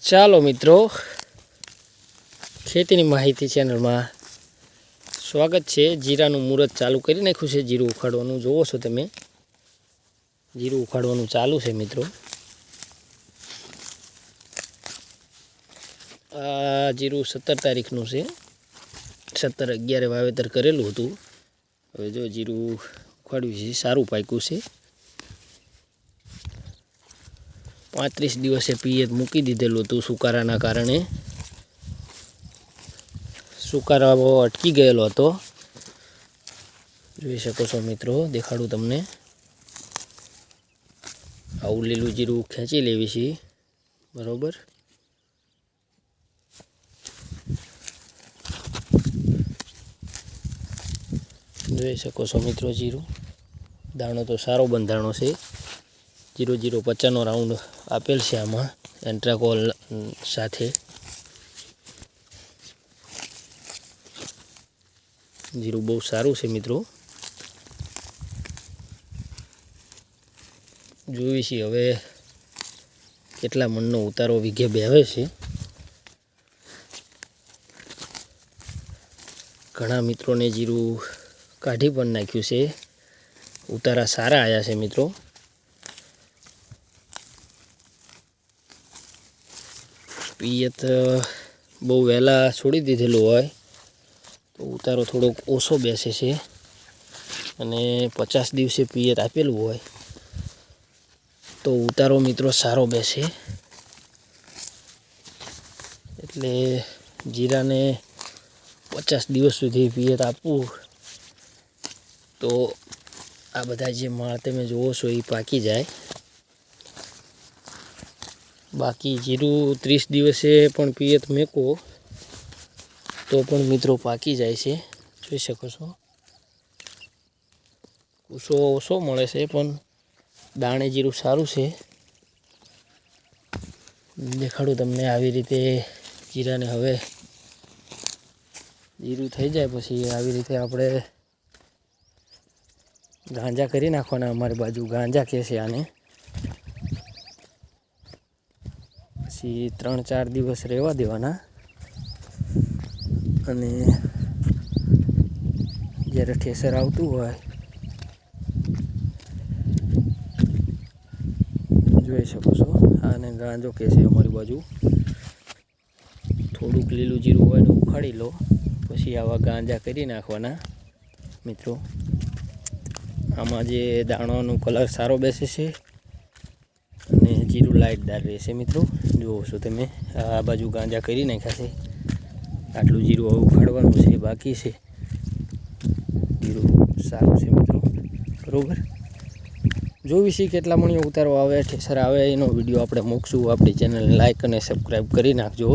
ચાલો મિત્રો, ખેતીની માહિતી ચેનલમાં સ્વાગત છે। જીરાનું મુહૂર્ત ચાલુ કરી નાખ્યું છે। જીરું ઉખાડવાનું જોવો છો તમે, જીરું ઉખાડવાનું ચાલુ છે મિત્રો। આ જીરું 17 તારીખનું છે, 17/11 વાવેતર કરેલું હતું। હવે જો જીરું ઉખાડ્યું છે, સારું પાક્યું છે। 35 દિવસે પિયત મૂકી દીધેલું હતું સુકારાના કારણે। સુકારાવો અટકી ગયેલો હતો, જોઈ શકો છો મિત્રો। દેખાડું તમને, આવું લીલું જીરું ખેંચી લેવી છે, બરોબર। જોઈ શકો છો મિત્રો, જીરું દાણો તો સારો બંધાણો છે। 0-0-50 રાઉન્ડ આપેલ છે આમાં એન્ટ્રાકોલ સાથે। જીરું બહુ સારું છે મિત્રો। જોઈ છે હવે કેટલા મણનો ઉતારો વીઘે બેહે છે। ઘણા મિત્રોને જીરું કાઢી પણ નાખ્યું છે, ઉતારા સારા આવ્યા છે મિત્રો। પિયત બહુ વહેલા છોડી દીધેલું હોય તો ઉતારો થોડોક ઓછો બેસે છે, અને 50 દિવસે પિયત આપેલું હોય તો ઉતારો મિત્રો સારો બેસે। એટલે જીરાને 50 દિવસ સુધી પિયત આપવું તો આ બધા જે માળ તમે જોવો છો એ પાકી જાય। બાકી જીરું 30 દિવસે પણ પિયત મેકો તો પણ મિત્રો પાકી જાય છે, જોઈ શકો છો। કુસો ઓછો મળે છે પણ દાણે જીરું સારું છે। દેખાડું તમને આવી રીતે જીરાને। હવે જીરું થઈ જાય પછી આવી રીતે આપણે ગાંજા કરી નાખવાના। અમારી બાજુ ગાંજા કહે છે આને। પછી 3-4 દિવસ રહેવા દેવાના, અને જ્યારે ઠેસર આવતું હોય જોઈ શકો છો, આને ગાંજો કહે છે અમારી બાજુ। થોડુંક લીલું જીરું હોય ને ઉખાડી લો, પછી આવા ગાંજા કરી નાખવાના મિત્રો। આમાં જે દાણાનો કલર સારો બેસે છે અને જીરું લાઇટદાર રહેશે મિત્રો। જુઓ છો તમે, આ બાજુ ગાંજા કરી નાખ્યા છે। આટલું જીરું હવે ઉખાડવાનું છે, બાકી છે। જીરું સારું છે મિત્રો, બરોબર। જોવી છે કેટલા મણીઓ ઉતારો આવે, ઠેસર આવે, એનો વિડીયો આપણે મૂકશું। આપણી ચેનલને લાઇક અને સબસ્ક્રાઈબ કરી નાખજો।